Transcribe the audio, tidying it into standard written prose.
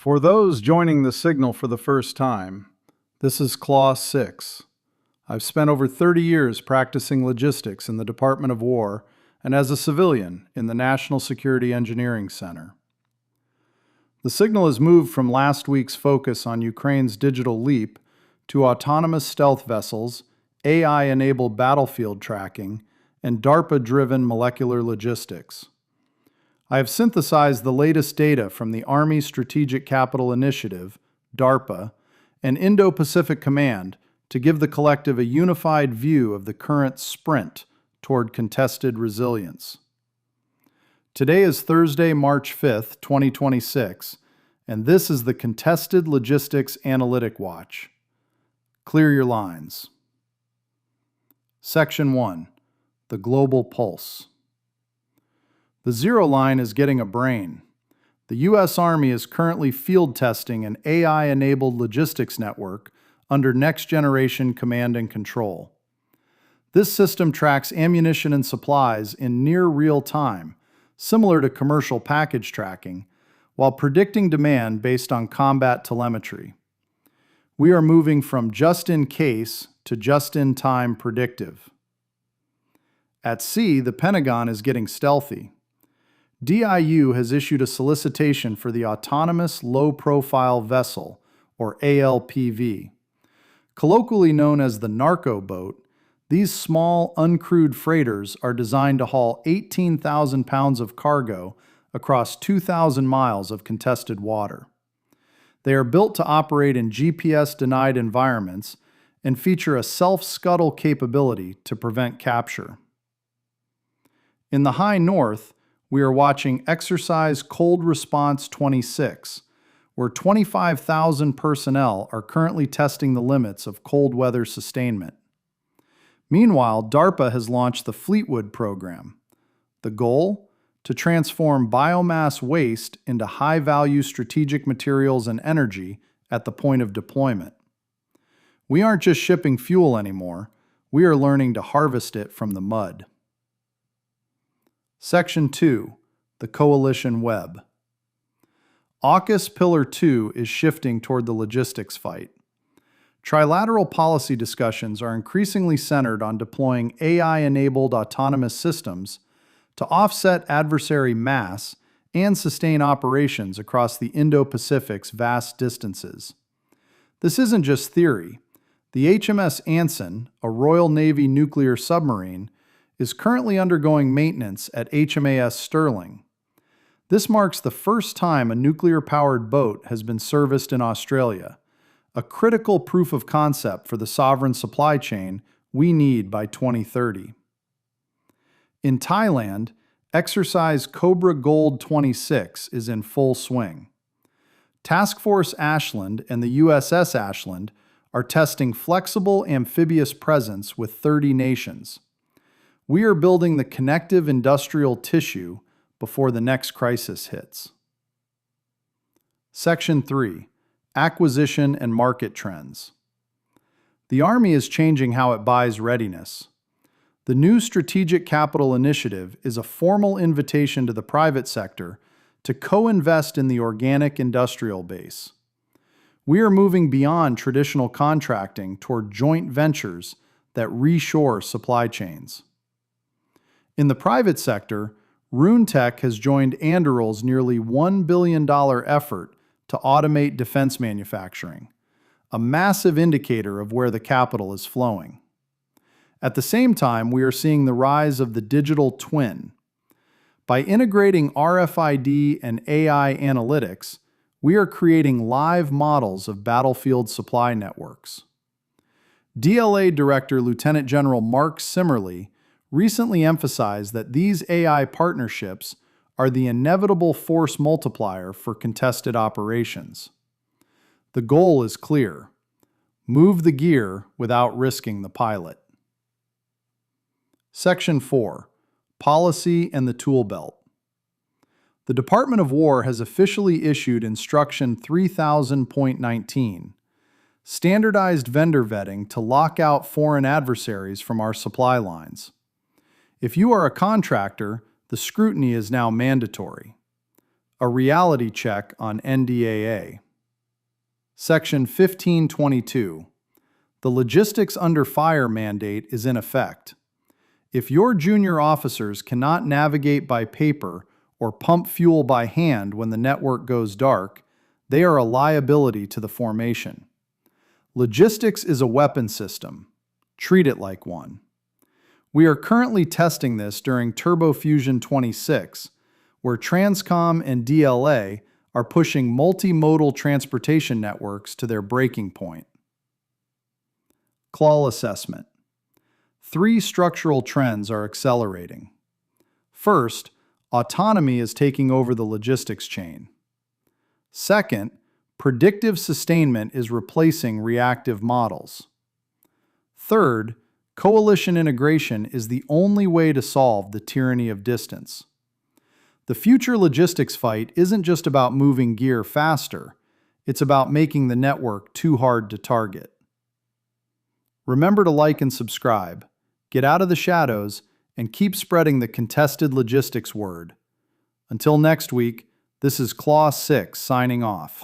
For those joining the signal for the first time, this is Claw 6. I've spent over 30 years practicing logistics in the Department of War and as a civilian in the National Security Engineering Center. The signal has moved from last week's focus on Ukraine's digital leap to autonomous stealth vessels, AI-enabled battlefield tracking, and DARPA-driven molecular logistics. I have synthesized the latest data from the Army Strategic Capital Initiative, DARPA, and INDO-PACIFIC Command to give the collective a unified view of the current sprint toward contested resilience. Today is Thursday, March 5th, 2026, and this is the Contested Logistics Analytic Watch. Clear your lines. Section 1. The Global Pulse. The Zero Line is getting a brain. The U.S. Army is currently field testing an AI-enabled logistics network under Next Generation Command and Control. This system tracks ammunition and supplies in near real time, similar to commercial package tracking, while predicting demand based on combat telemetry. We are moving from just-in-case to just-in-time predictive. At sea, the Pentagon is getting stealthy. DIU has issued a solicitation for the Autonomous Low-Profile Vessel, or ALPV. Colloquially known as the narco boat, these small, uncrewed freighters are designed to haul 18,000 pounds of cargo across 2,000 miles of contested water. They are built to operate in GPS-denied environments and feature a self-scuttle capability to prevent capture. In the high north, we are watching Exercise Cold Response 26, where 25,000 personnel are currently testing the limits of cold weather sustainment. Meanwhile, DARPA has launched the Fleetwood program. The goal? To transform biomass waste into high-value strategic materials and energy at the point of deployment. We aren't just shipping fuel anymore, we are learning to harvest it from the mud. Section 2. The Coalition Web. AUKUS Pillar 2 is shifting toward the logistics fight. Trilateral policy discussions are increasingly centered on deploying AI-enabled autonomous systems to offset adversary mass and sustain operations across the Indo-Pacific's vast distances. This isn't just theory. The HMS Anson, a Royal Navy nuclear submarine, is currently undergoing maintenance at HMAS Sterling. This marks the first time a nuclear-powered boat has been serviced in Australia, a critical proof of concept for the sovereign supply chain we need by 2030. In Thailand, Exercise Cobra Gold 26 is in full swing. Task Force Ashland and the USS Ashland are testing flexible amphibious presence with 30 nations. We are building the connective industrial tissue before the next crisis hits. Section 3. Acquisition and Market Trends. The Army is changing how it buys readiness. The new Strategic Capital Initiative is a formal invitation to the private sector to co-invest in the organic industrial base. We are moving beyond traditional contracting toward joint ventures that reshore supply chains. In the private sector, RuneTech has joined Anduril's nearly $1 billion effort to automate defense manufacturing, a massive indicator of where the capital is flowing. At the same time, we are seeing the rise of the digital twin. By integrating RFID and AI analytics, we are creating live models of battlefield supply networks. DLA Director Lieutenant General Mark Simmerly recently emphasized that these AI partnerships are the inevitable force multiplier for contested operations. The goal is clear: move the gear without risking the pilot. Section 4. Policy and the Tool Belt. The Department of War has officially issued Instruction 3000.19, standardized vendor vetting to lock out foreign adversaries from our supply lines. If you are a contractor, the scrutiny is now mandatory. A reality check on NDAA. Section 1522. The Logistics Under Fire mandate is in effect. If your junior officers cannot navigate by paper or pump fuel by hand when the network goes dark, they are a liability to the formation. Logistics is a weapon system. Treat it like one. We are currently testing this during TurboFusion 26, where Transcom and DLA are pushing multimodal transportation networks to their breaking point. CLAL assessment. 3 structural trends are accelerating. First, autonomy is taking over the logistics chain. Second, predictive sustainment is replacing reactive models. Third, coalition integration is the only way to solve the tyranny of distance. The future logistics fight isn't just about moving gear faster, it's about making the network too hard to target. Remember to like and subscribe, get out of the shadows, and keep spreading the contested logistics word. Until next week, this is Claw 6 signing off.